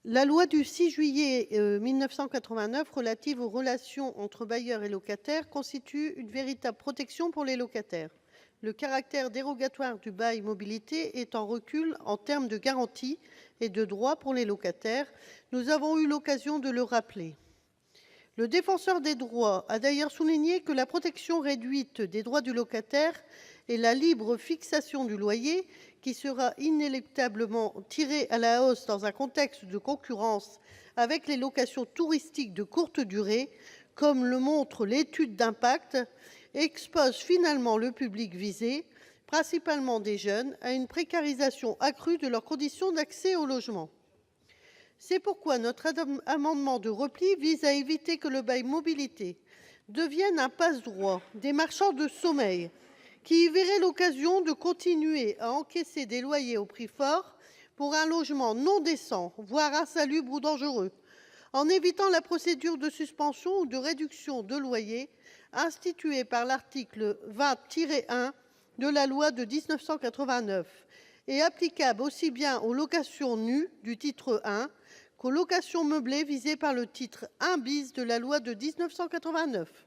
La loi du 6 juillet 1989 relative aux relations entre bailleurs et locataires constitue une véritable protection pour les locataires. Le caractère dérogatoire du bail mobilité est en recul en termes de garanties et de droits pour les locataires. Nous avons eu l'occasion de le rappeler. Le Défenseur des droits a d'ailleurs souligné que la protection réduite des droits du locataire et la libre fixation du loyer, qui sera inéluctablement tirée à la hausse dans un contexte de concurrence avec les locations touristiques de courte durée, comme le montre l'étude d'impact, expose finalement le public visé, principalement des jeunes, à une précarisation accrue de leurs conditions d'accès au logement. C'est pourquoi notre amendement de repli vise à éviter que le bail mobilité devienne un passe-droit des marchands de sommeil qui y verraient l'occasion de continuer à encaisser des loyers au prix fort pour un logement non décent, voire insalubre ou dangereux, en évitant la procédure de suspension ou de réduction de loyer instituée par l'article 20-1 de la loi de 1989 et applicable aussi bien aux locations nues du titre I qu'aux locations meublées visées par le titre I bis de la loi de 1989.